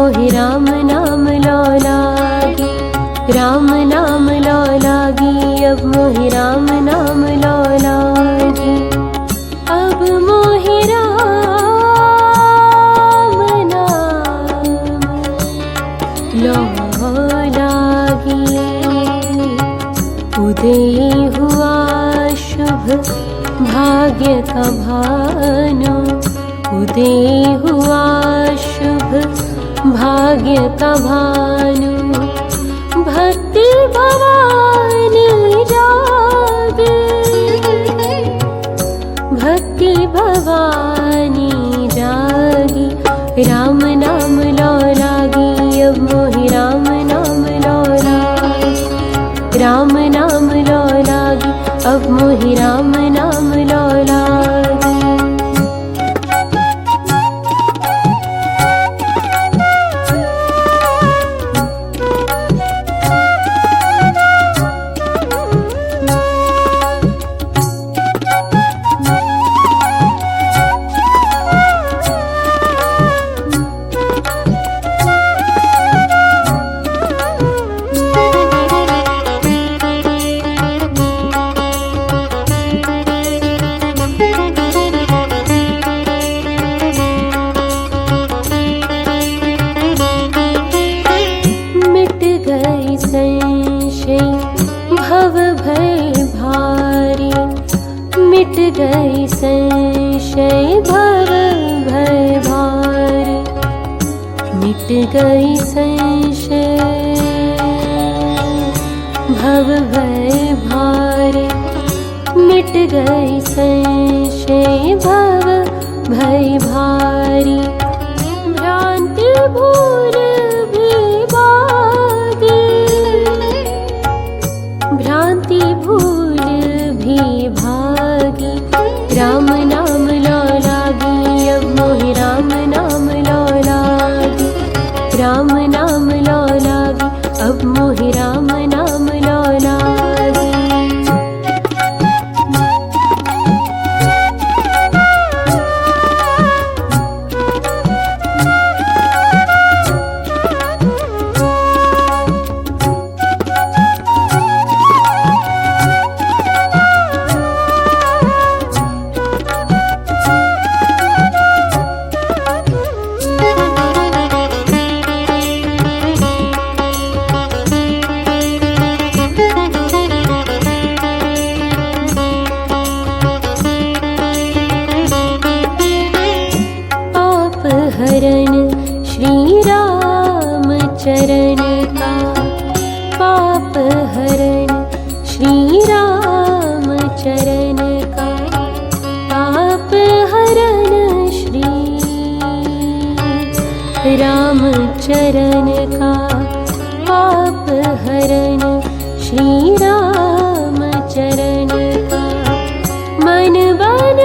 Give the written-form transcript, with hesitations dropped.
मोहि राम नाम लो लागी, राम नाम लो लागी, अब मोहि राम नाम लो लागी, अब मोहि राम नाम लो लागी। उदय हुआ शुभ भाग्य का भानु, उदय हुआ शुभ भाग्य का भानु, भक्ति भवानी जागे, भक्ति भवानी जागी, राम नाम लो लागी, अब मोहि राम नाम लो लागी, राम नाम लो लागी, अब मोहि राम नाम लो लागी। मिट गई संशय भव भय भारी, मिट गई संशय भव भय भारी, मिट गई संशय भव भय भारी, भ्रांति भूल भी भागी, भ्रांति भूल भी भागी, राम नाम लो लागी, अब मोहि राम नाम लो लागी, राम नाम लो लागी, अब मोहि राम नाम लो लागी। हरण श्री राम चरण का, पाप हरण श्री राम चरण का, पाप हरण श्री राम चरण का, पाप हरण श्री राम चरण का, मन बन